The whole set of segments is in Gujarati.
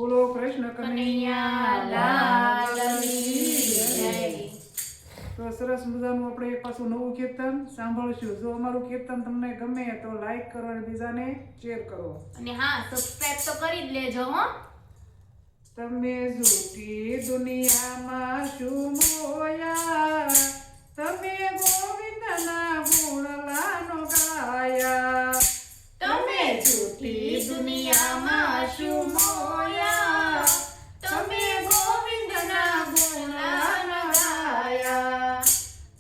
બોલો કૃષ્ણ કનૈયા લાલની જય। તો સરસ મજાનું આપણે એક પાછું નવું કીર્તન સાંભળશું। જો અમારું કીર્તન તમને ગમે તો લાઈક કરો અને બીજાને શેર કરો અને હા સબસ્ક્રાઇબ તો કરી જ લેજો હો। તમે જૂઠી દુનિયામાં શું મોયા, તમે ગોવિંદના ગુણલાનો ગાયા। તમે જૂઠી દુનિયામાં શું મોયા, તમે ગોવિંદના ગુણગાન ગાયા।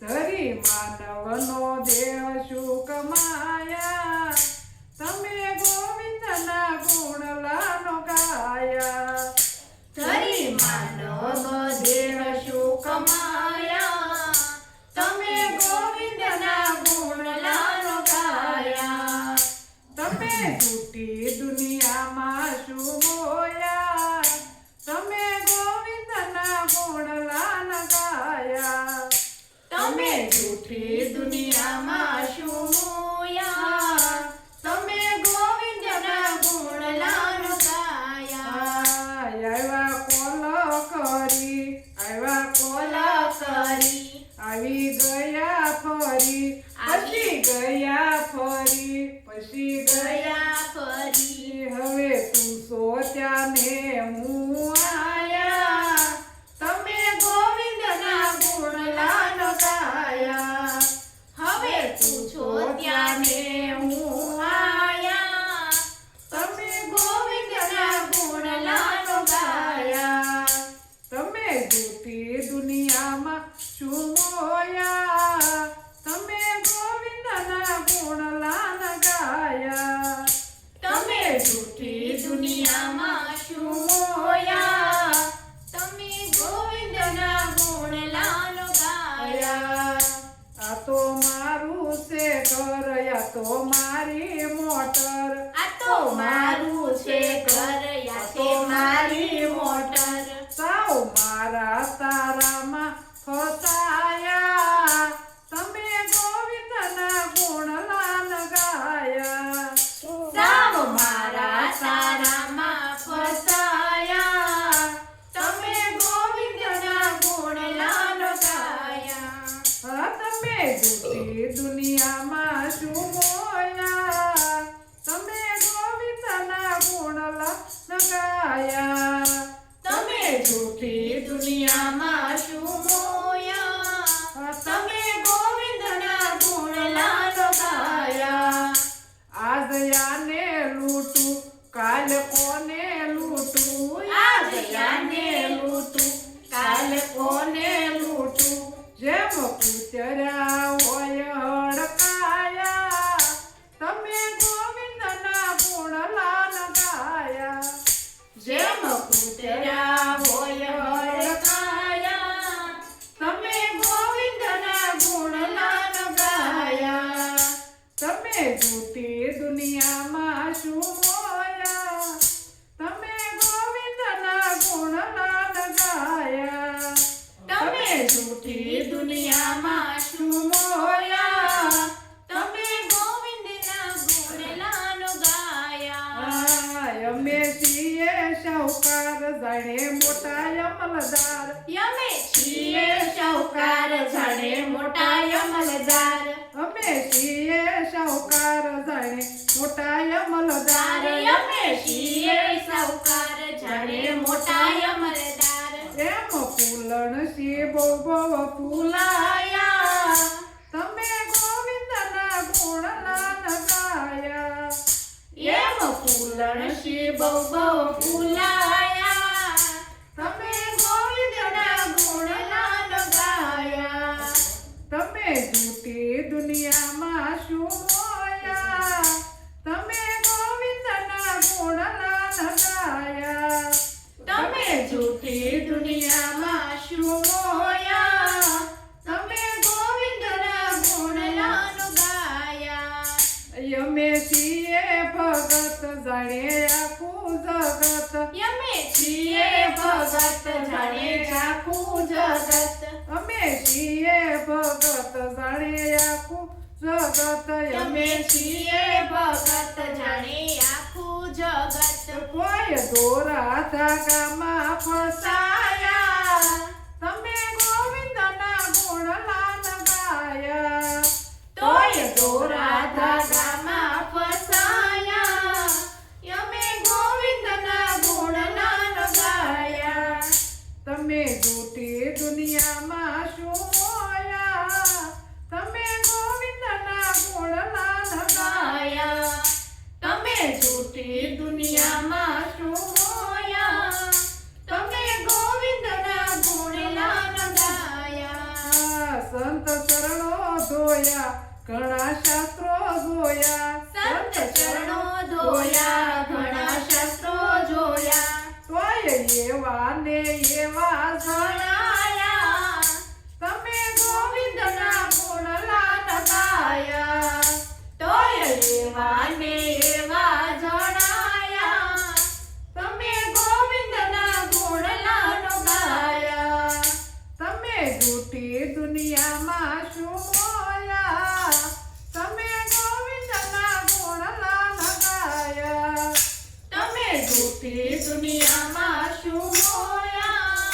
ધરી માનવનો દેહ શું કમાયા, તમે ગોવિંદના ગુણલાનો ગાયા। ધરી માનવનો દેહ શું કમાયા, તમે ગોવિંદના ગુણગાન ગાયા। તમે જૂઠી દુનિયામાં શું મોયા, તમે ગોવિંદના ગુણલાન ગાયા। તમે જૂઠી દુનિયામાં શું મોયા, તમે ગોવિંદના ગુણગાન ગાયા। આવ્યા કોલ કરી, આવ્યા કોલ કરી આવી ગયા ફરી, પછી ગયા ફરી, પછી ગયા ગયા ફરી। હવે તું સોચ્યા ને હું આયા, તમે ગોવિંદના ગુણગાન ગાયા। હવે પૂછો ત્યાંને હું આયા, તમે ગોવિંદના ગુણગાન ગાયા। તમે જૂઠી દુનિયામાં શું મોયા, તમે ગોવિંદના ગુણલાન ગાયા। તમે જૂઠી દુનિયામાં શું મોયા, તમે ગોવિંદના ગુણગાન ગાયા। આ તો મારું છે ઘર, આ તો મારી મોટર, આ તો મારું છે ઘર, આ તો મારી મોટર। સાવ મારા તારામાં ફસાયા, તમે ગોવિંદના ગુણલાન ગાયા। સાવ મારા તારામાં ફસાયા, તમે ગોવિંદના ગુણગાન ગાયા। હા તમે જૂઠી દુનિયામાં શું મોયા, તમે ગોવિંદના ગુણલાન ગાયા। તમે જૂઠી દુનિયામાં શું મોયા, તમે ગોવિંદના ગુણગાન ગાયા। આજ યાને લૂટું, કાલ કોને લૂટું, આજ યાને લૂટું, કાલ કોને લૂટું। જેમ કૂતરા હોય હડકાયા, તમે ગોવિંદના ગુણલાન ગાયા। જેમ કૂતરા હોય હડકાયા, તમે ગોવિંદના ગુણગાન ગાયા। તમે જૂઠી દુનિયામાં શું મોયા, તમે ગોવિંદના ગુણલાન ગાયા। તમે જૂઠી દુનિયામાં શું મોયા, તમે ગોવિંદના ગુણગાન ગાયા। અમે છીએ શાહુકાર, જાણે મોટા અમલદાર, અમે છીએ શાહુકાર, જાણે મોટા અમલદાર। અમે છીએ શાહુકાર, જાણે મોટા અમલદાર, અમે છીએ શાહુકાર, જાણે મોટા અમલદાર। એમ ફૂલણ સી બહુ ફૂલાયા, તમે ગોવિંદના ગુણલાન ગાયા। એમ ફૂલણ શી બહુ ફૂલાયા, તમે ગોવિંદના ગુણગાન ગાયા। તમે જૂઠી દુનિયામાં શું મોયા, તમે ગોવિંદના ગુણલાન ગાયા। તમે જૂઠી દુનિયામાં શું મોયા, તમે ગોવિંદના ગુણગાન ગાયા। અમે છીએ ભગત, જાણે આખું જગત, અમે છીએ ભગત, જાણે આખું જગત। અમે છીએ ભગત, જાણે આખું જગત, અમે છીએ ભગત, જાણે આખું જગત કોઈ દોરા ધાગામાં ફસાયા તમે ગોવિંદના ગુણગાન ગાયા તોય દોરા ધાગામાં ફસાયા અમે ગોવિંદના ગુણગાન ગાયા તમે જૂઠી દુનિયામાં શું મોયા તમે ગોવિંદના ગુણગાન ગાયા તમે જૂઠી દુનિયામાં શું મોયા તમે ગોવિંદના ગુણગાન ગાયા સંત ચરણો ધોયા ઘણા શાસ્ત્રો જોયા સંત ચરણો ધોયા ઘણા શાસ્ત્રો જોયા તોય એવા ને એવા જણાયા તમે ગોવિંદના ગુણગાન ગાયા તોય એવા ને એવા જણાયા તમે ગોવિંદના ગુણગાન ગાયા તમે જૂઠી દુનિયામાં શું મોયા તમે ગોવિંદના ગુણગાન ગાયા તમે જૂઠી દુનિયામાં શું મોયા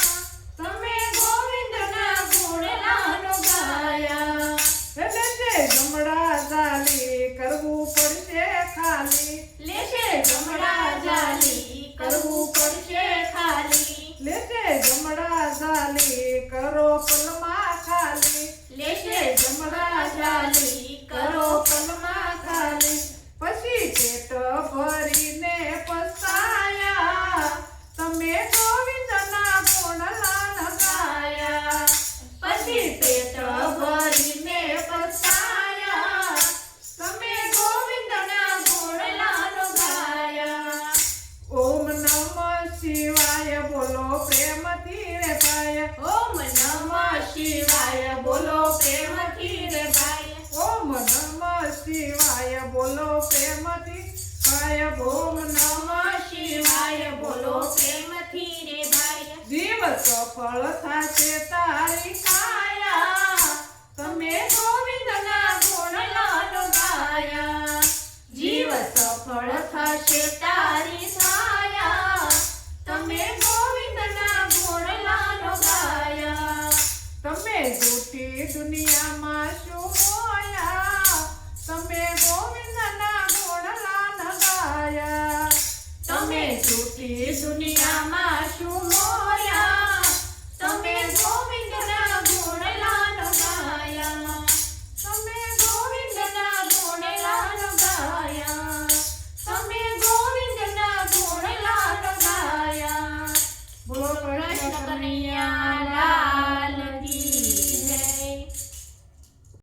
તમે ગોવિંદના ગુણગાન ગાયા લેશે ગમડા ચાલી કરવું પડશે ખાલી લેશે ગમડા જાલી કરવું પડશે ખાલી લેશે ગમડા ચાલી કરો પલમાં ખાલી લેશે જમડા જાલી કરો પલમાં ખાલી પછી પેટ ભરીને પસ્તાયા તમે ગોવિંદના ગુણગાન ગાયા પછી પેટ ભરીને પસ્તાયા તમે ગોવિંદના ગુણગાન ગાયા ઓમ નમઃ શિવાય બોલો પ્રેમથી રે ભાઈ ઓમ નમઃ શિવાય બોલો પ્રેમથી રે ભાઈ ઓમ નમઃ શિવાય બોલો પ્રેમથી ભાઈ ઓમ નમઃ શિવાય બોલો પ્રેમથી રે ભાઈ જીવ સફળ થશે તારી કાયા તમે ગોવિંદના ગુણગાન ગાયા જીવ સફળ થશે તારી છાયા તમે ગોવિંદના ગુણગાન ગાયા તમે જૂઠી દુનિયામાં શું મોયા તમે ગોવિંદના ગુણગાન ગાયા તમે જૂઠી દુનિયા